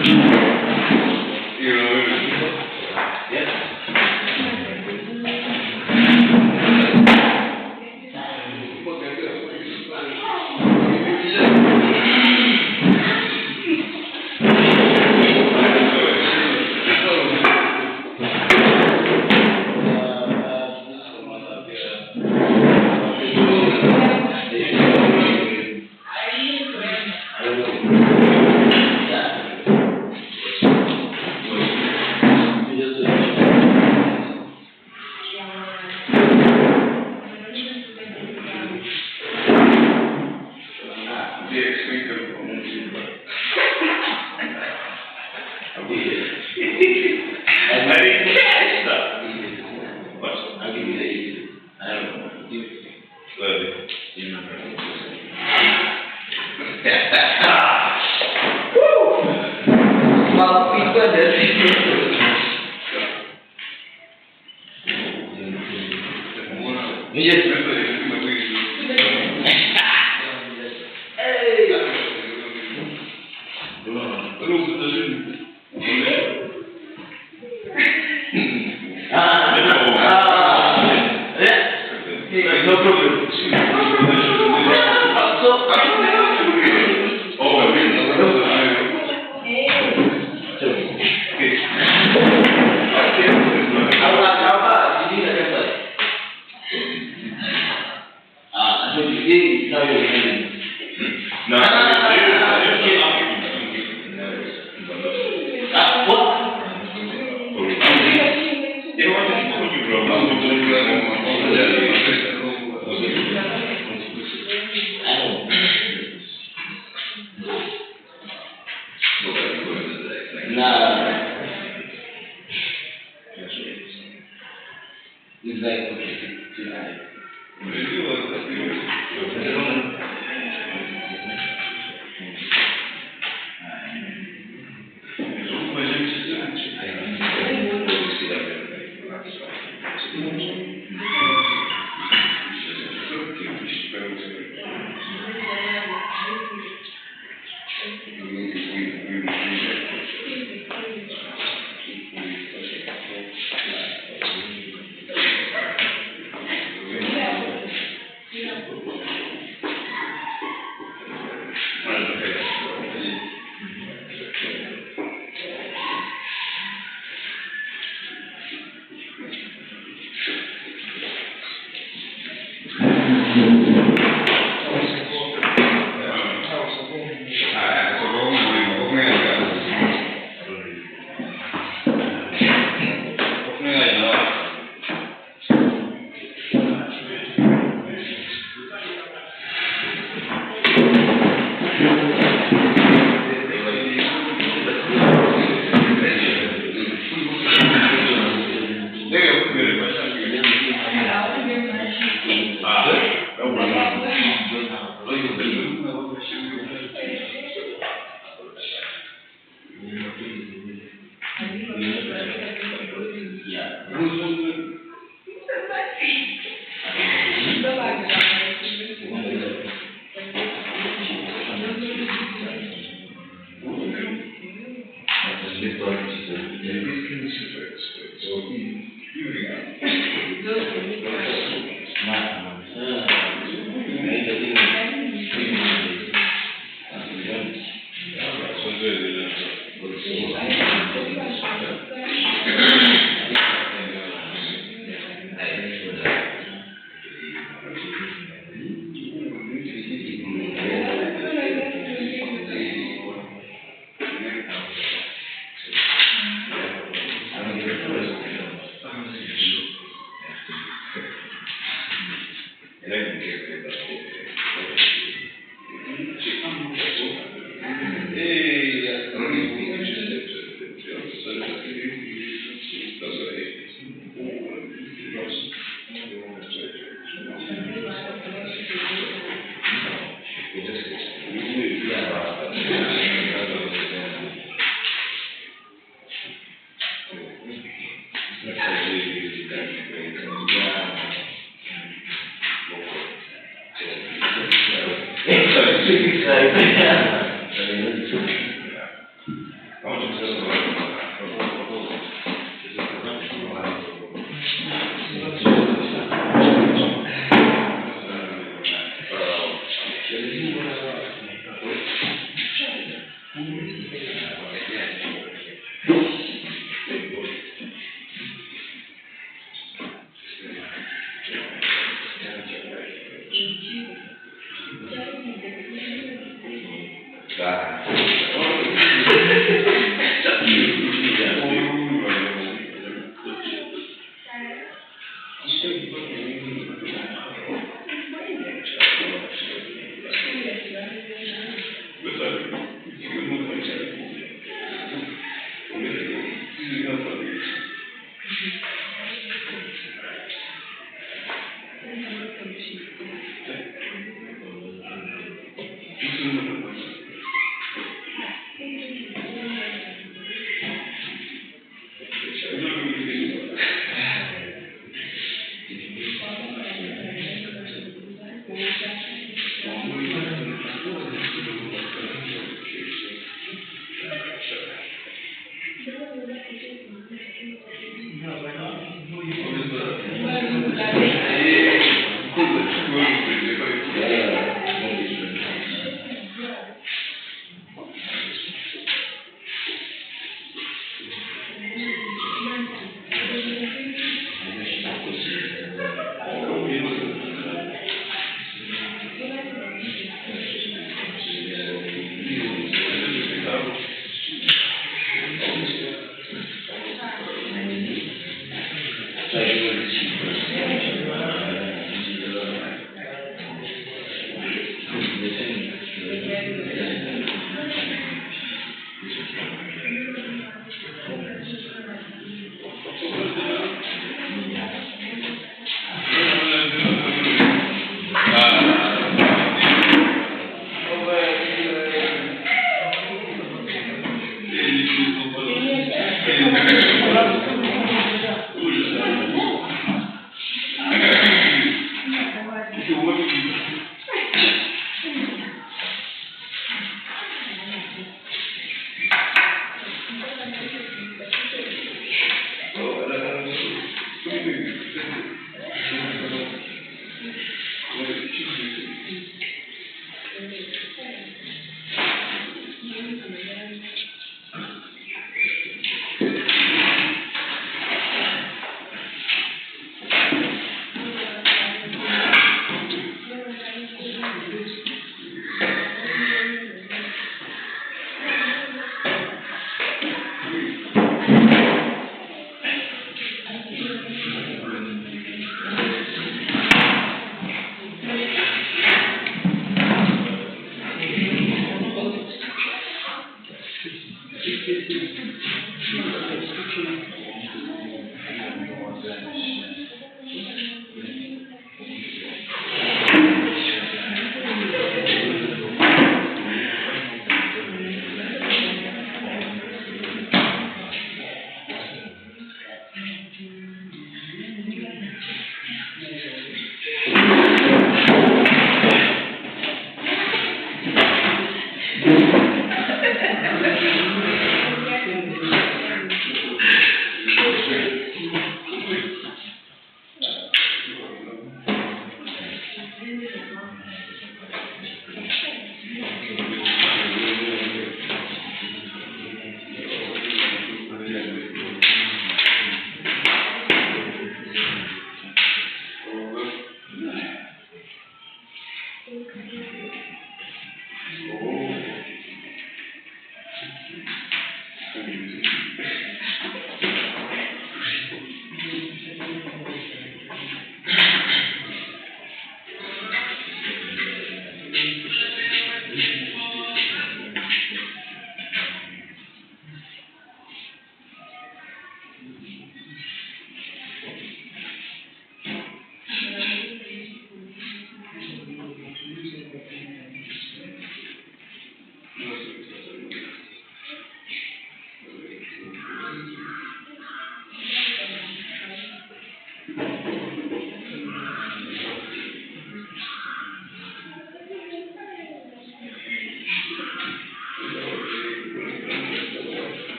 You know,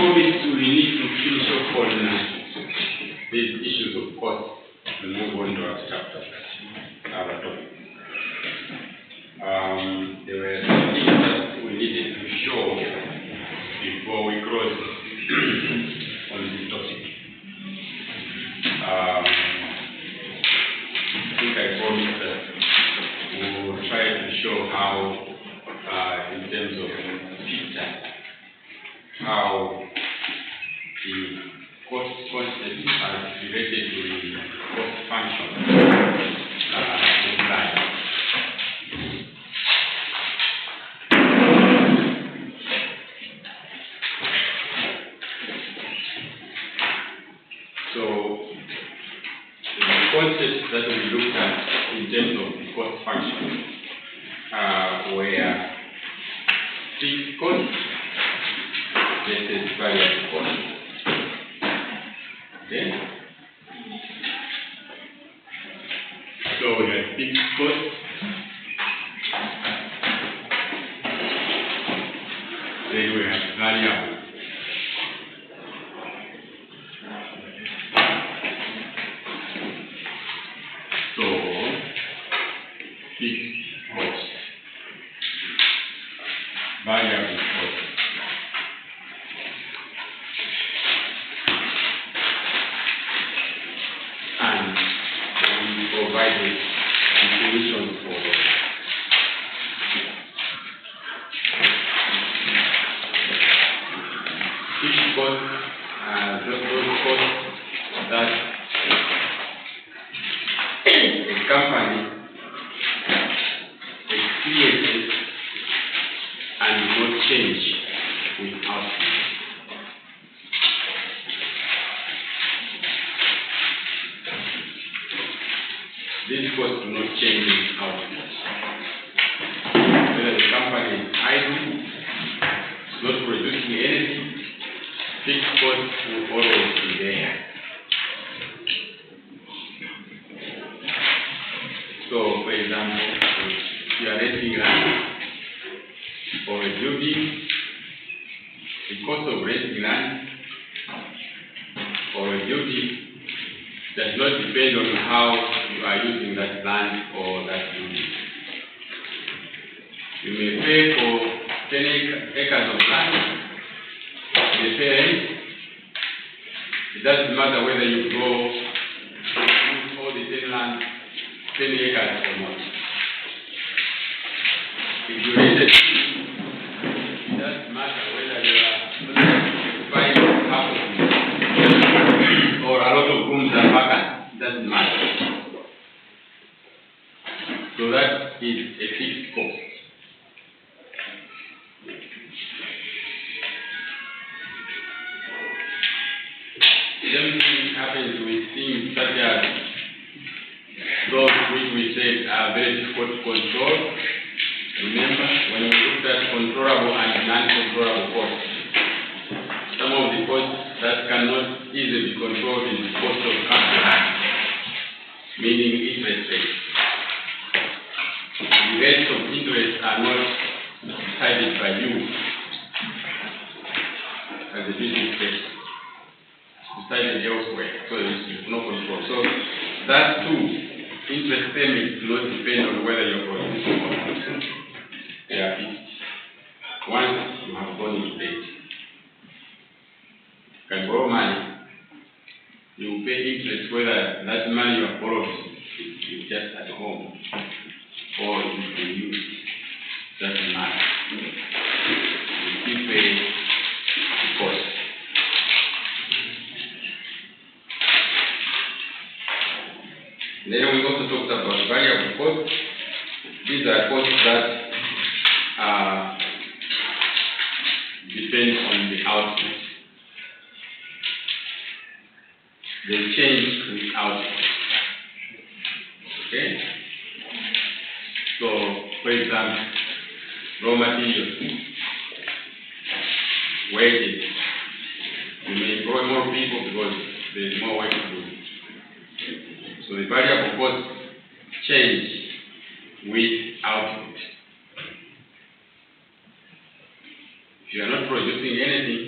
promised we need to finish off on these issues of cost and move on to our chapter, our topic. There were things that we needed to show before we close on this topic. I think I promised that we will try to show how, in terms of picture, how the cost concept is related to the cost function in life. So the concepts that we looked at in terms of the cost function were fixed cost versus variable cost. Okay? So we have fixed cost then we have variable. So fixed cost, variable cost. And we provided a solution for fixed cost, those costs that a company experiences and will not change with output. These costs do not change with output. Whether the company is idle, is not producing anything, fixed costs will always be there. So, for example, if you are renting land for a building, the cost of renting land for a building does not depend on how you are using that land or that building. You may pay for 10 acres of land, you may pay rent. It doesn't matter whether you go use all the 10 acres or not. If you rent it, it doesn't matter whether you are buying half of it or a lot of rooms are vacant. It doesn't matter. So that is a fixed cost. Same thing happens with things such as those which we said are very difficult to control. Remember, when we looked at controllable and non-controllable costs, some of the costs that cannot easily be controlled is the cost of capital, meaning interest rates. The rates of interest are not decided by you as a business person. Decided elsewhere, so there is no control. So that too, interest payments do not depend on whether you're producing or not. They are fixed. Once you have gone into debt, you can borrow money, you will pay interest whether that money you have borrowed is just at home or it is being used. Doesn't matter. You still pay the cost. Then we also talked about variable costs. These are costs that depend on the output. They change with output. Okay? So, for example, raw materials, wages. You may employ more people because there is more work to do. So the variable costs change with output. If you are not producing anything,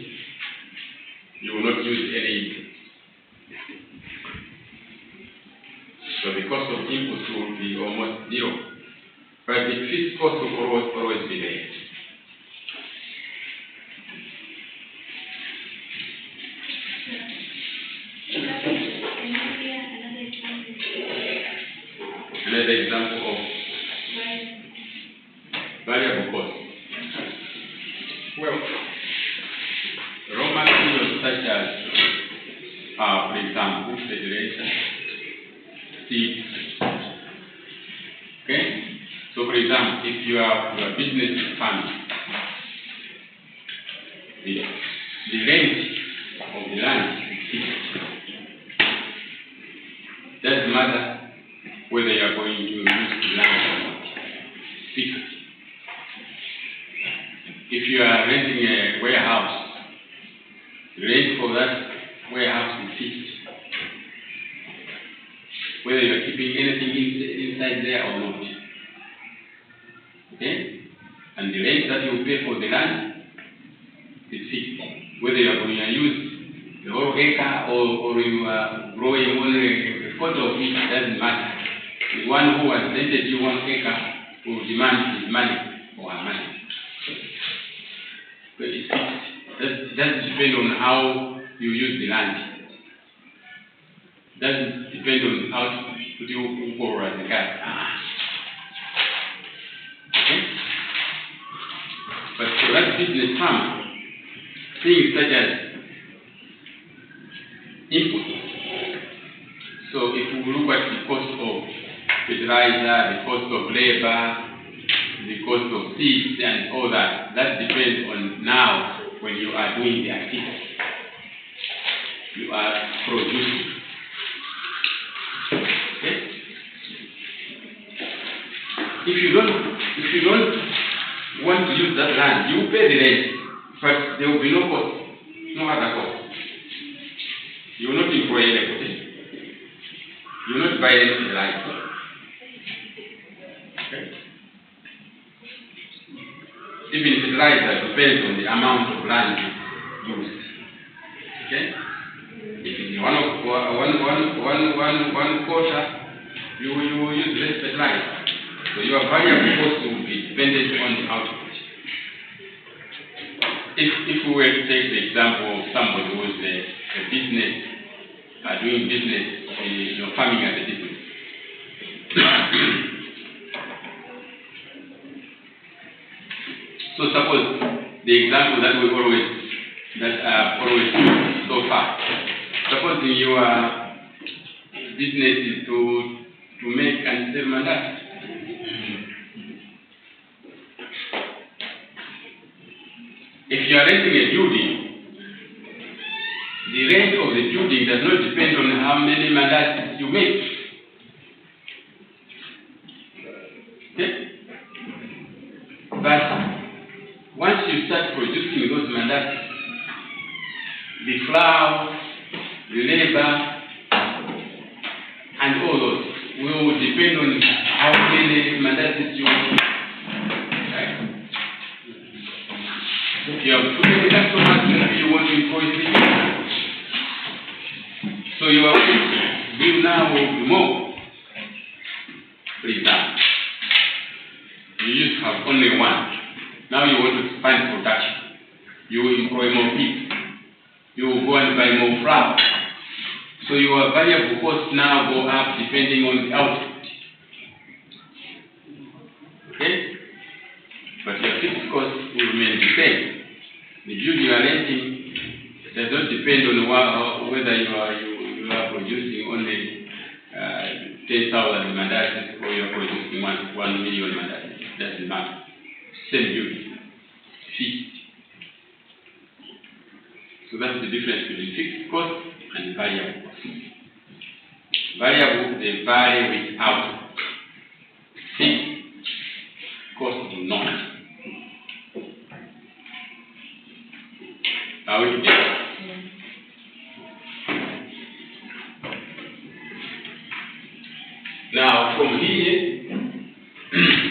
cost will always be there. Another example of variable cost. Well, raw materials such as, for example, fertilizer, seeds. Okay? So, for example, if your business is farming, the rent of the land is fixed. Doesn't matter whether you are going to use the land or not. Fixed. If you are renting a warehouse, the rent for that warehouse is fixed. Whether you are keeping anything inside there or not. Okay? And the rent that you pay for the land is fixed. Whether you are going to use the whole acre or you are growing only a quarter of it, doesn't matter. The one who has rented you 1 acre will demand his money or her money. But it's fixed. It doesn't depend on how you use the land. It doesn't depend on how you pour the gas. Okay? But for that business farm, things such as input. So if we look at the cost of fertilizer, the cost of labor, the cost of seeds and all that, that depends on now when you are doing the activity. You are producing. Okay? If you don't want to use that land, you pay the rent, but there will be no cost, no other cost. You will not employ anybody. You will not buy any fertilizer. Okay? Even fertilizer depends on the amount of land used. Okay? If it's one quarter, you will use less fertilizer. So your variable cost will be dependent on the output. If we were to take the example of somebody who is a business, doing business, farming as a business. So suppose the example that I've always used so far. Suppose your business is to make and sell mandazi. If you are renting a building, the rent of the building does not depend on how many mandazis you make. Okay? But once you start producing those mandazis, the flour, the labor, and all those will depend on how many mandazis you make. Right? If you have too many customers, maybe you want to employ 3 people. So your bill now will be more. For example, you used to have only 1. Now you want to expand production. You will employ more people. You will go and buy more flour. So your variable costs now go up depending on the output. Okay? But your fixed cost will remain the same. The building you are renting does not depend on whether you are producing only 10,000 mandazis or you are producing 1 million mandazis. It doesn't matter. Same building. Fixed. So that's the difference between fixed cost and variable cost. Variable, they vary with output. Fixed cost do not. Are we together? Now, from here,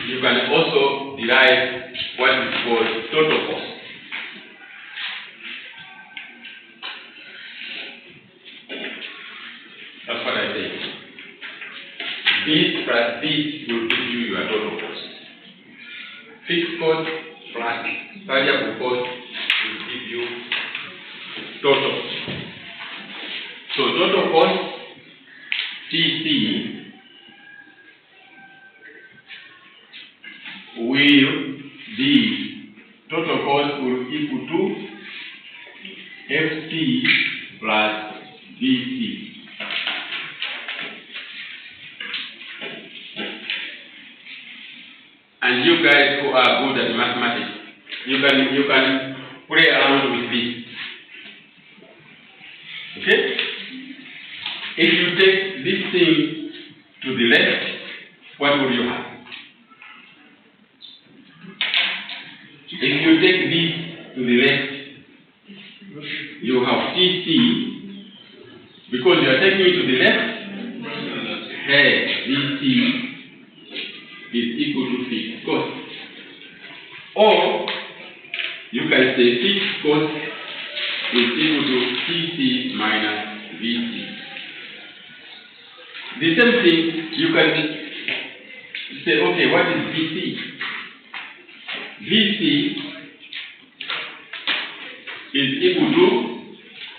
you can also derive what is called total cost. That's what I say. This plus this will give you your total cost. fixed cost plus variable cost will give you total. So total cost TC will be total cost will equal to FC plus VC. And you guys who are good at mathematics, you can play around with this. Okay? If you take this thing to the left, what will you have? If you take this to the left, you have TC, because you are taking it to the left, here VC is equal to fixed cost. Or you can say fixed cost is equal to TC minus VC. The same thing, you can say, okay, what is VC? VC is equal to,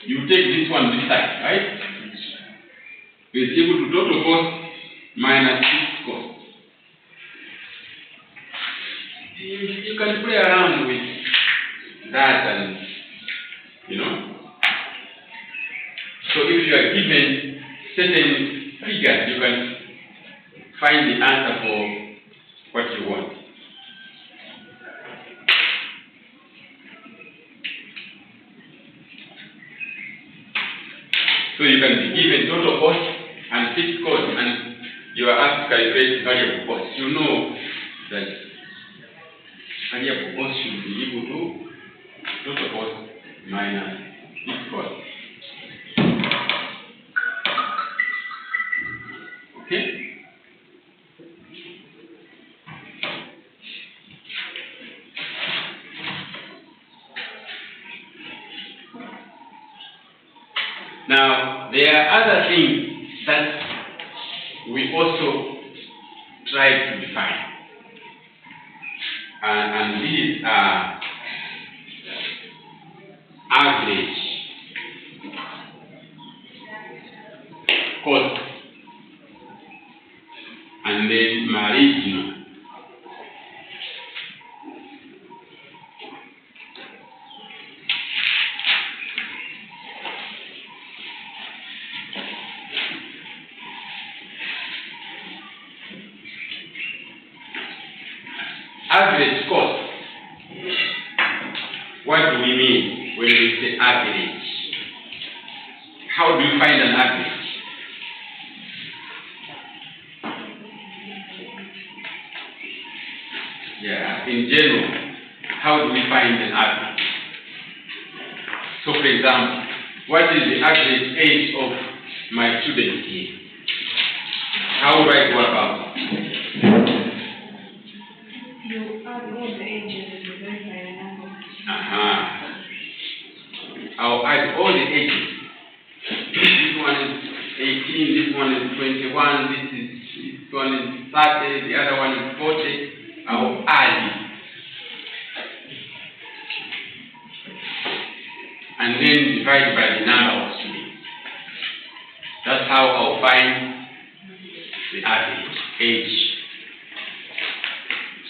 you take this one this side, right? Is equal to total cost minus fixed cost. You can play around with that, and so if you are given certain figures, you can find the answer for what you want. So you can be given total cost and fixed cost, and you are asked to calculate variable cost. You know that variable cost should be equal to total cost minus fixed cost. Okay? Now, there are other things that we also try to define. And these are average cost and then marginal. Average cost. What do we mean when we say average? How do you find an average? Yeah, in general, how do we find an average? So, for example, what is the average age of my student here? How do I go about it? I'll add all the ages. This one is 18, this one is 21, this one is 30, the other one is 40. I'll add it. And then divide by the number of students. That's how I'll find the average age.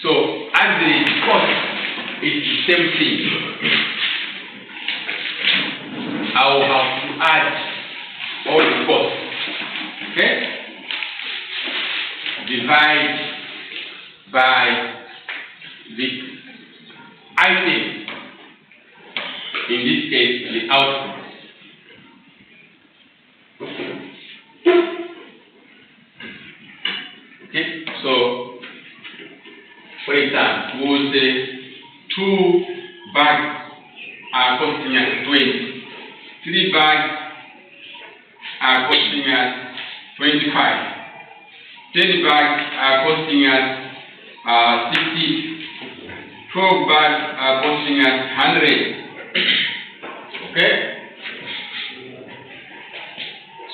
So average cost is the same thing. I will have to add all the costs, okay? Divide by the item, in this case, the output. Okay, so, for example, we will say 2 bags are costing us 20. 3 bags are costing us 25. 10 bags are costing us 60. 12 bags are costing us 100. Okay?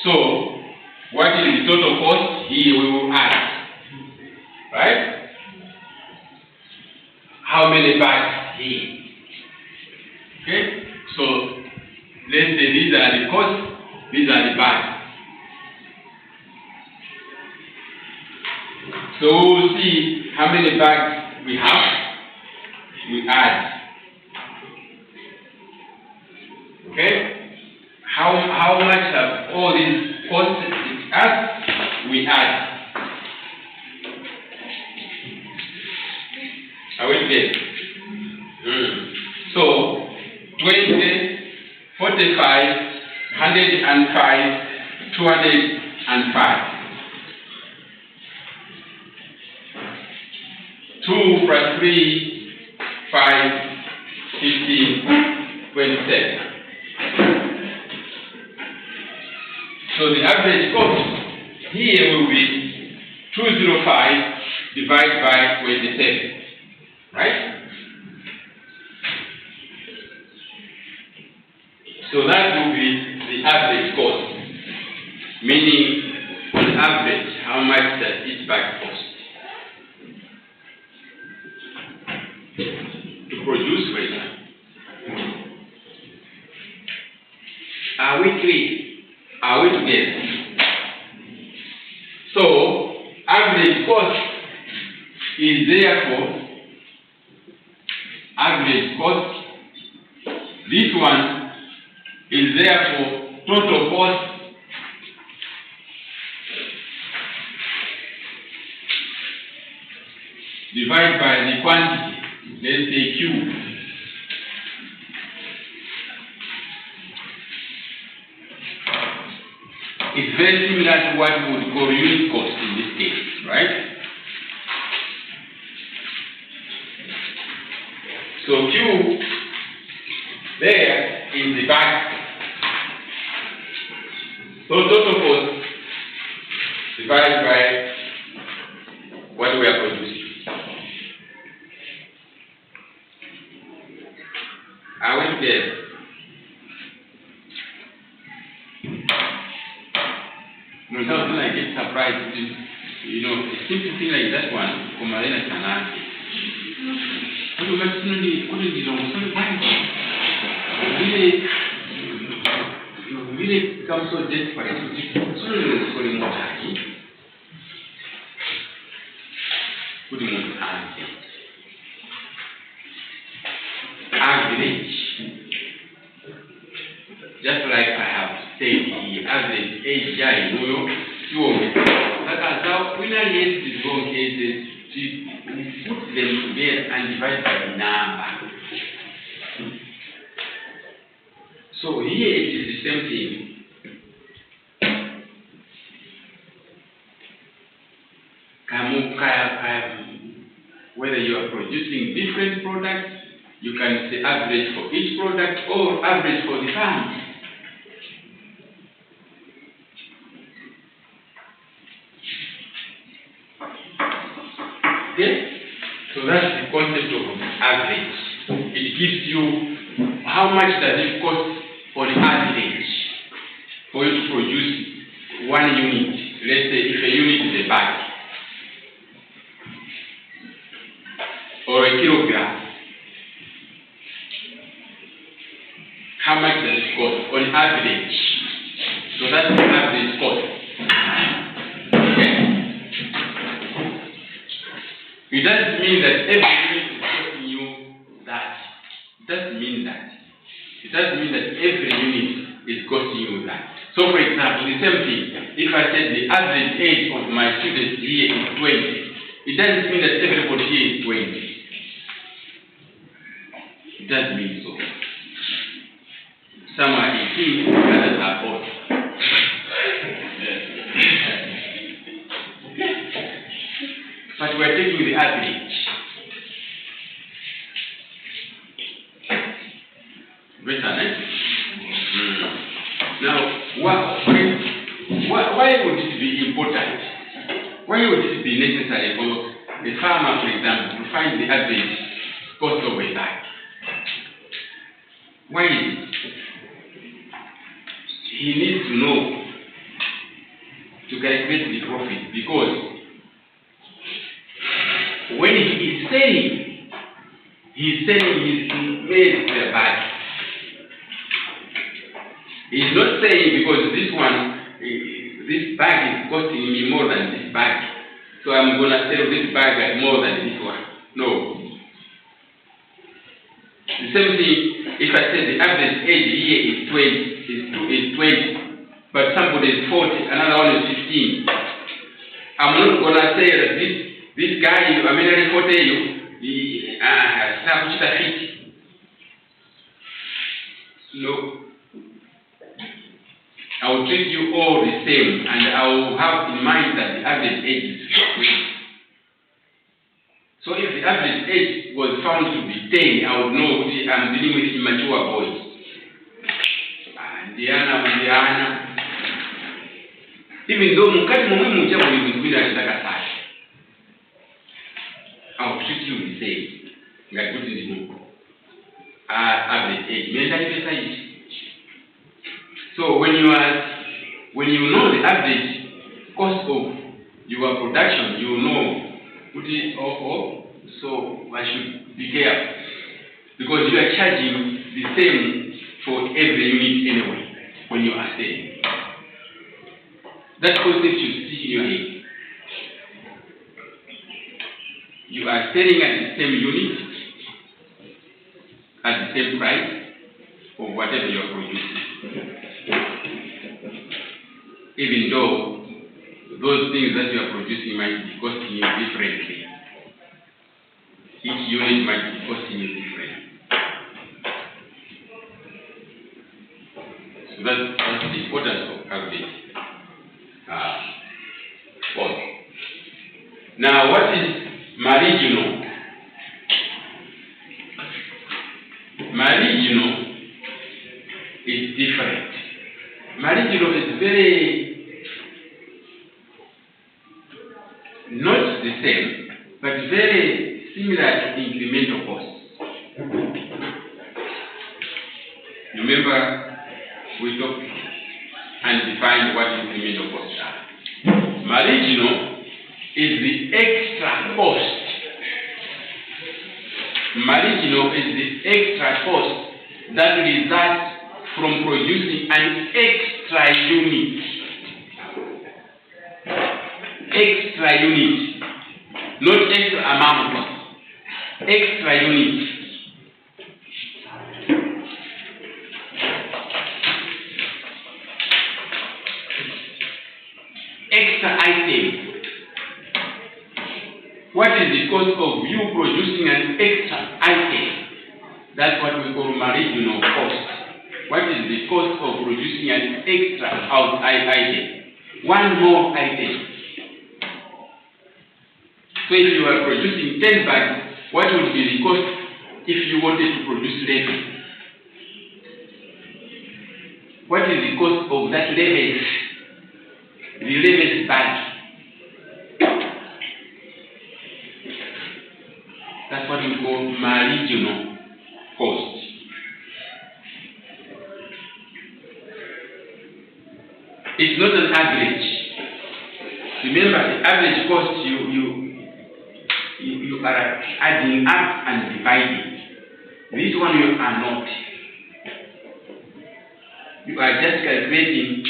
So, what is the total cost? Here we will add. Right? how many bags here. Okay? So let's say these are the costs, these are the bags. So we'll see how many bags we have, we add. Okay? How much of all these costs it adds, we add. Are we clear? So 20, 45, 105, 205. 2 plus 3, 5, 15, 27. So the average cost here will be 205 divided by 27, right? So that will be the average cost, meaning on average how much does each bag cost to produce, for example. Are we clear? Are we together? So, average cost is therefore average cost. This one is therefore total cost divided by the quantity. Let's say Q. It's very similar to what we would call unit cost in this case, right? So Q there is the bag. So total cost divided by what we are producing. Are we there? No, don't I get surprised. You know, a simple thing like that one, Kumarena can answer. Really become so desperate. Putting on answer. Average. Just like I have said, the average age guy, that how when I get the wrong cases, we put them together and divide by the number. So here it is the same thing. Whether you are producing different products, you can say average for each product or average for the farm. Okay? So that's the concept of average. It gives you how much does it cost on average for you to produce 1 unit. Let's say if a unit is a bag or a kilogram. How much does it cost on average? So that's the average cost. Okay? It doesn't mean that every unit is costing you that. It doesn't mean that. It doesn't mean that every unit is costing you that. So for example, the same thing. If I said the average age of my students here is 20, it doesn't mean that everybody here is 20. It doesn't mean so. Some are 18, others are 40. But we're taking the average. Better, eh? Now, why would it be important? Why would it be necessary for a farmer, for example, to find the average cost of a bag? Why is it? He needs to know to calculate the profit, because when he is selling he's selling his maize bag. He's not saying because this bag is costing me more than this bag, so I'm going to sell this bag at more than this one. No. The same thing, if I say the average age here is 20, but somebody is 40, another one is 15. I'm not going to say that this guy, I'm going to tell you, no. I will treat you all the same, and I will have in mind that the average age is 20. So if the average age was found to be 10, I would know I'm dealing with immature boys. Diana. Even though I will treat you the same. Like put in the book. Average age. So when you know the average cost of your production, you know so I should be careful, because you are charging the same for every unit anyway when you are selling. That concept should stick in your head. You are selling at the same unit, at the same price, or whatever you are producing. Even though those things that you are producing might be costing you differently. Each unit might be costing you differently. So that's the importance of average cost. Now, what is marginal? Marginal is different. Marginal is very not the same, but very similar to incremental costs. Remember, we talked and defined what incremental costs are. Marginal is the extra cost. Marginal is the extra cost that results from producing an extra unit. Extra unit, not extra amount, extra unit. Extra item. What is the cost of you producing an extra item? That's what we call marginal cost. What is the cost of producing an extra item? One more item. So if you are producing 10 bags, what would be the cost if you wanted to produce 11? What is the cost of that 11? The 11th bag? That's what we call marginal cost. It's not an average. Remember, the average cost you are adding up and dividing. This one you are not. You are just calculating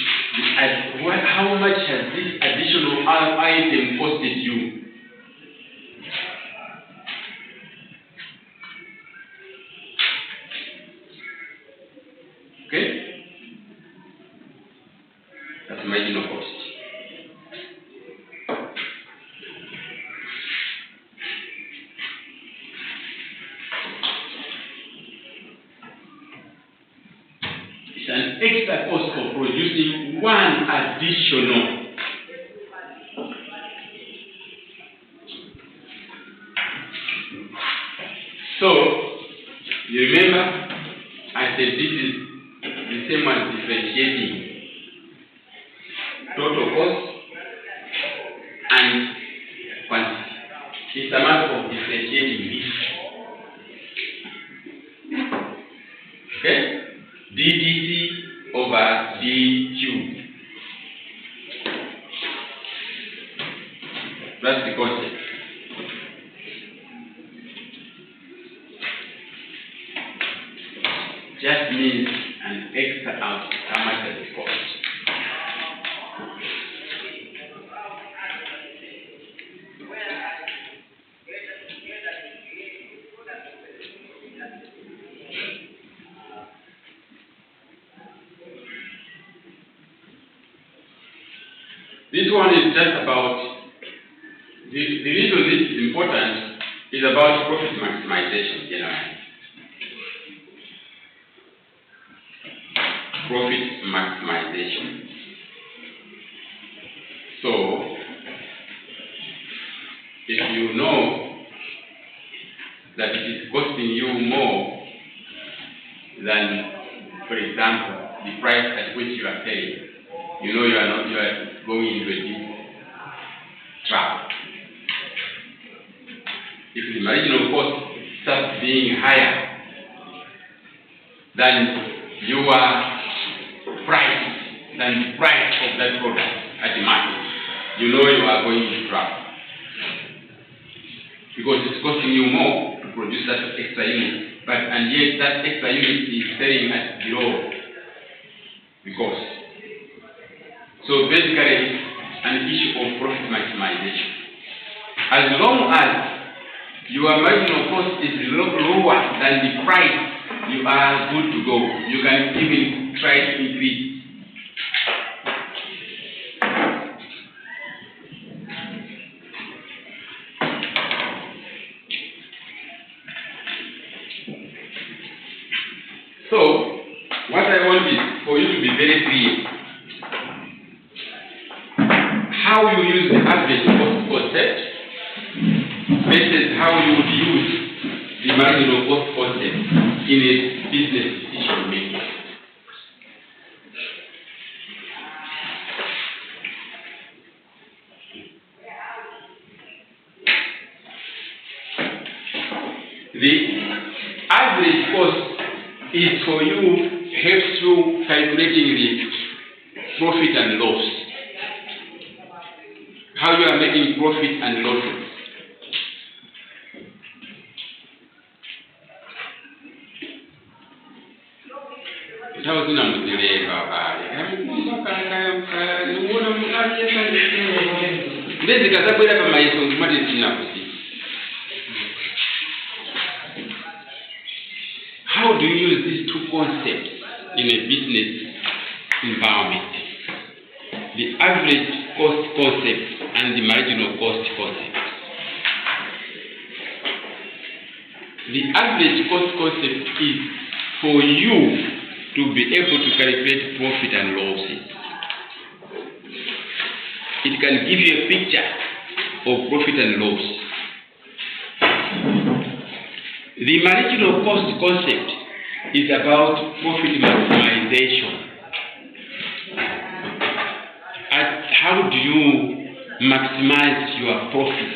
how much has this additional item costed you. Okay? That's marginal cost. An extra cost for producing one additional. So, you remember, I said this is the same as differentiating total cost and quantity. It's a matter of differentiating this. Okay? ddt over dq. That's the concept. how much does it cost? This one is just about, the reason this is important is about profit maximization generally. Profit maximization. So, if you know that it is costing you more than, for example, the price at which you are paying, you know you are going into a deep trap. If the marginal cost starts being higher than your price, than the price of that product at the market, you know you are going into trouble. Because it's costing you more to produce that extra unit, and yet that extra unit is selling at below the cost. So basically, it's an issue of profit maximization. As long as your marginal cost is lower than the price, you are good to go. You can even try to increase. So, what I want is for you to be very clear how you use the average cost concept versus how you would use the marginal cost concept in a business decision making. The average cost is for you, helps you calculating the profit and loss. How you are making profit and losses. How do you use these two concepts in a business environment? The average cost concept and the marginal cost concept. The average cost concept is for you to be able to calculate profit and losses. It can give you a picture of profit and loss. The marginal cost concept is about profit maximization. How do you maximize your profit?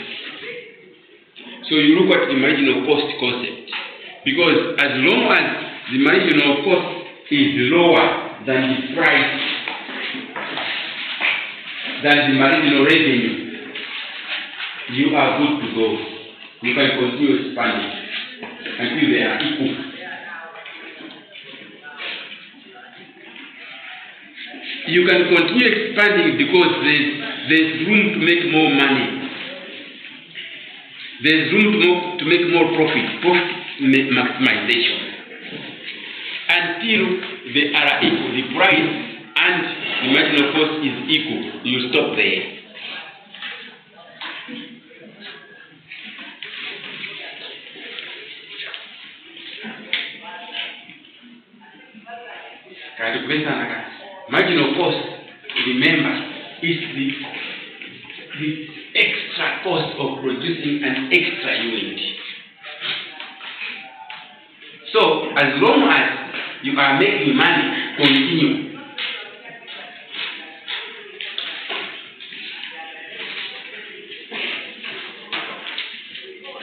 So you look at the marginal cost concept, because as long as the marginal cost is lower than the price, than the marginal revenue, you are good to go. You can continue expanding until they are equal. You can continue expanding because there's room to make more money. There's room to make more profit maximization. Until they are equal, the price and the marginal cost is equal, you stop there. Marginal cost, remember, is the extra cost of producing an extra unit. So, as long as you are making money, continue.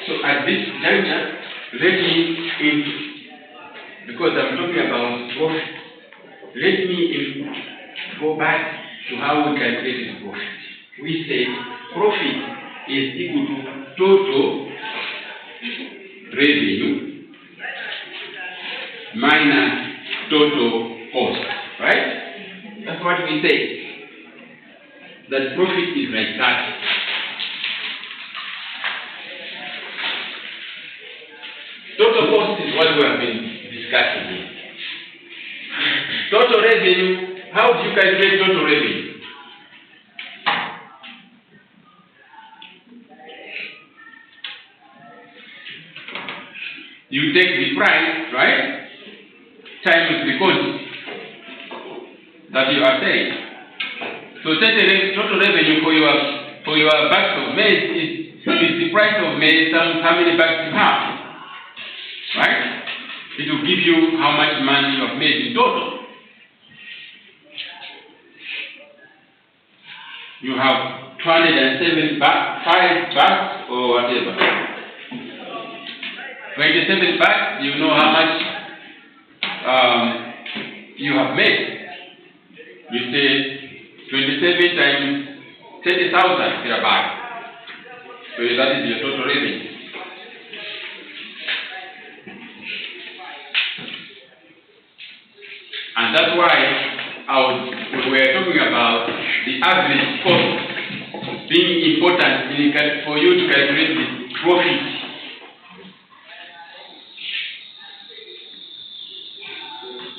So, at this juncture, because I'm talking about profit, let me go back to how we calculate profit. We say profit is equal to total revenue minus total cost, right? what we say, that profit is like that. Total cost is what we have been discussing here. Total revenue, how do you calculate total revenue? You take the price, right, times the quantity that you are selling. So total revenue for your bags of maize is the price of maize times how many bags you have, right? It will give you how much money you have made in total. You have 275 bags or whatever. 27 bags, you know how much you have made. You say 27 times 30,000 per bag. So that is your total revenue. And that's why we were talking about the average cost being important for you to calculate the profit.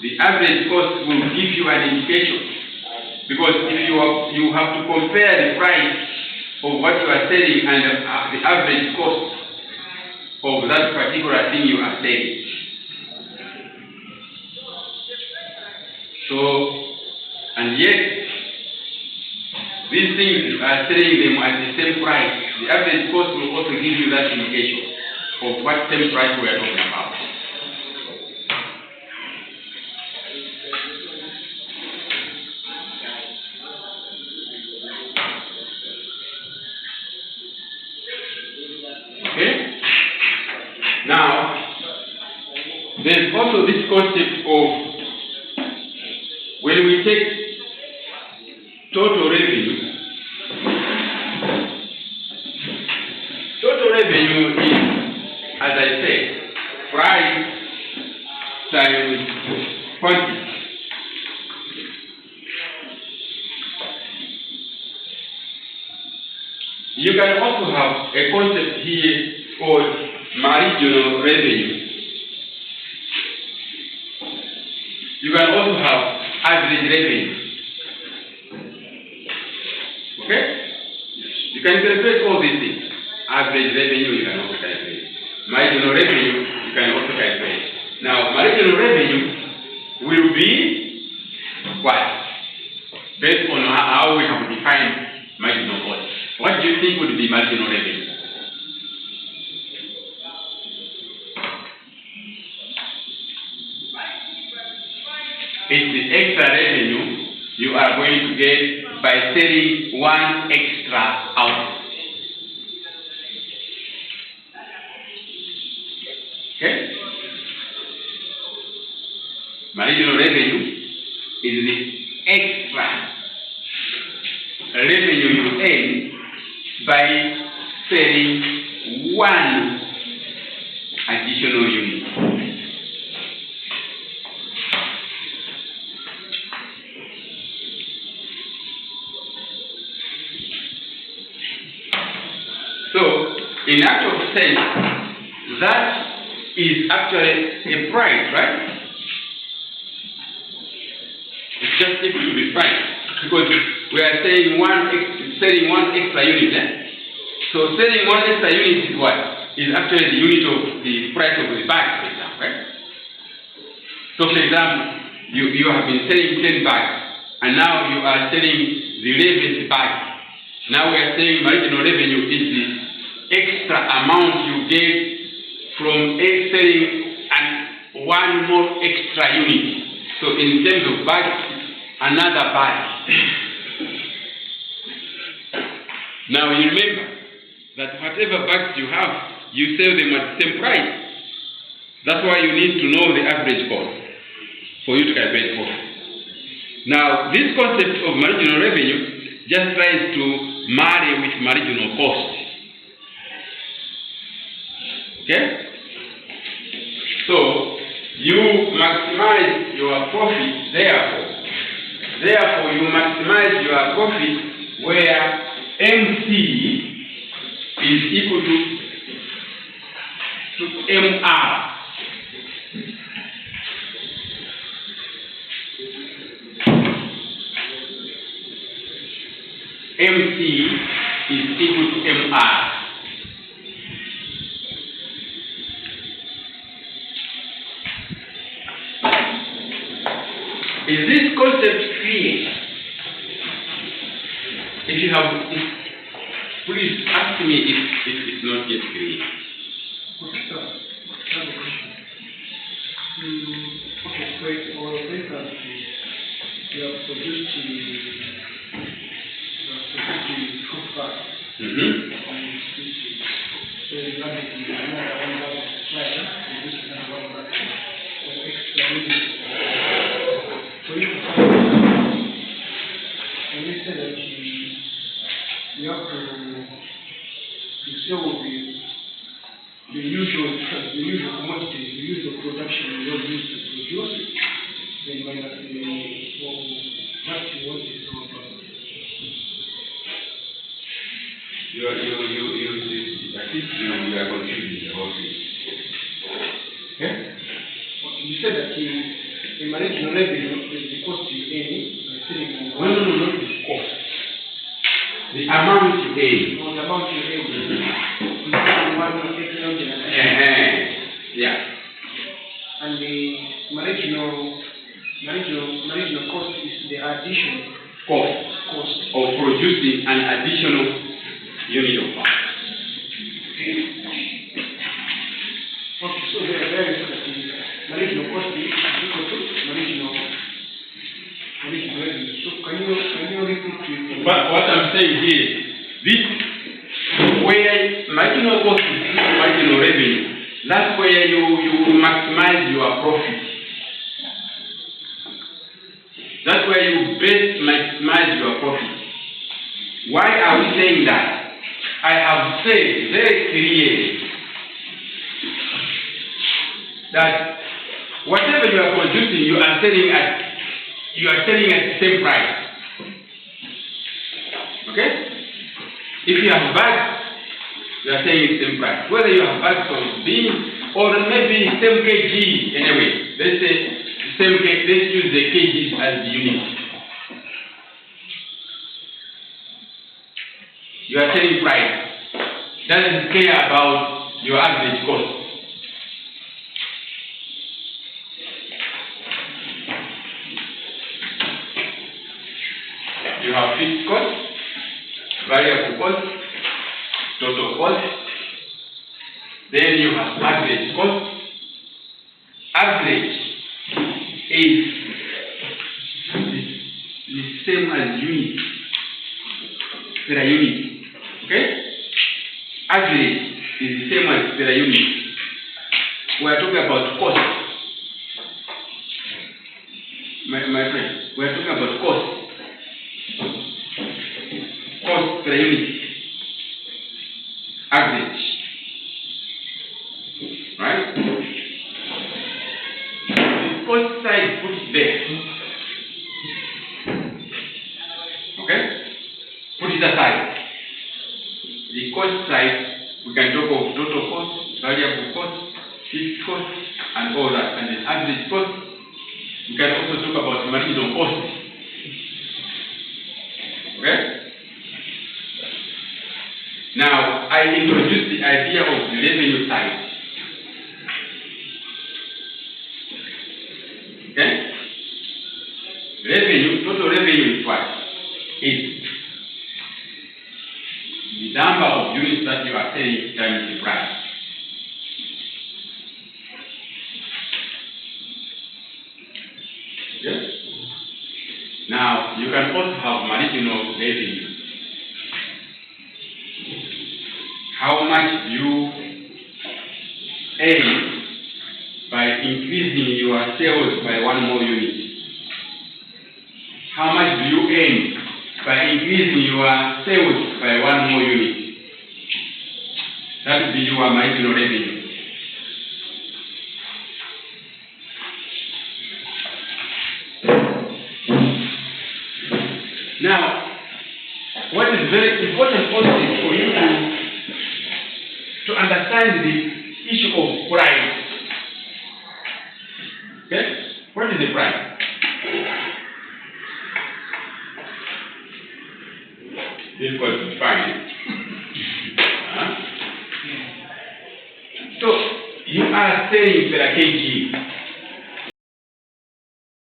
The average cost will give you an indication, because if you have to compare the price of what you are selling and the average cost of that particular thing you are selling. So, and yet, these things are selling them at the same price. The average cost will also give you that indication of what same price we are talking about. Okay? Now, there's also this concept of when we take total revenue is, as I said, price times quantity. You can also have a concept here called marginal revenue. You can also have average revenue. Okay? You can calculate all these things. Average revenue you can also calculate. Marginal revenue you can also calculate. Now, marginal revenue will be what? Based on how we have defined marginal cost. What do you think would be marginal revenue? It's the extra revenue you are going to get by selling one extra output. Okay? Marginal revenue is the extra revenue you earn by selling one additional unit. So, in actual sense, that is actually a price, right? It's just equal to the price, because we are selling one extra unit. So selling one extra unit is what? Is actually the unit of the price of the bag, for example, right? So for example, you have been selling 10 bags, and now you are selling the 11th bag. Now we are saying marginal revenue is the extra amount you get from selling one more extra unit. So in terms of bags, another bag. Now you remember that whatever bags you have, you sell them at the same price. That's why you need to know the average cost for you to calculate profit. Now this concept of marginal revenue just tries to marry with marginal cost. Okay? So you maximize your profit therefore Therefore, you maximize your profit where MC is equal to MR. MC is equal to MR. Is this concept clear? If you have, please ask me if it's not yet clear. Okay, sir. I have a question. Okay, so our papers, we have produced the fruit bag. So regarding the one bag of supplier, this is one bag of extra units. So you can find and you said that you have to sell the usual commodity, the usual production you use to produce, then minus what you want to sell about. I think you are confusing about it. Okay? You said that the marginal revenue is the cost you earn by selling No, not the cost. The amount you pay. or the amount you earn. Yeah. And the marginal cost is the additional Cost of producing an additional unit of power. Okay, so there is the marginal cost is equal to marginal revenue. So can you repeat? But what I'm saying here, this where marginal cost is equal to marginal revenue, that's where you maximize your profit. That's where you best maximize your profit. Why are we saying that? I have said very clearly that whatever you are producing, you are selling at the same price. Okay? If you have bags, you are selling at the same price. Whether you have bags of beans or maybe same kg anyway. Let's say same kg. Let's use the kgs as the unit. You are selling price. Doesn't care about your average cost. You have fixed cost, variable cost, total cost. Then you have average cost. Average is the same as unit per unit. Okay? Average is the same as per unit. We are talking about cost. My friend, we are talking about cost. Cost per unit. Average. Right? The cost side, put it there. Okay? Put it aside. The cost side, we can talk of total cost, variable cost, fixed cost, and all that. And the average cost, we can also talk about marginal cost. Okay? Now, I introduced the idea of the revenue side. Okay? Revenue, total revenue is what? It's the number of units that you are selling times the price. Yes? Now, you can also have marginal revenue. How much do you earn by increasing your sales by one more unit? How much do you earn by increasing your sales by one more unit? That would be your marginal revenue. Now, what is very important also is for you to understand the issue of price. Okay? What is the price? Difficult to find. So, you are selling per kg.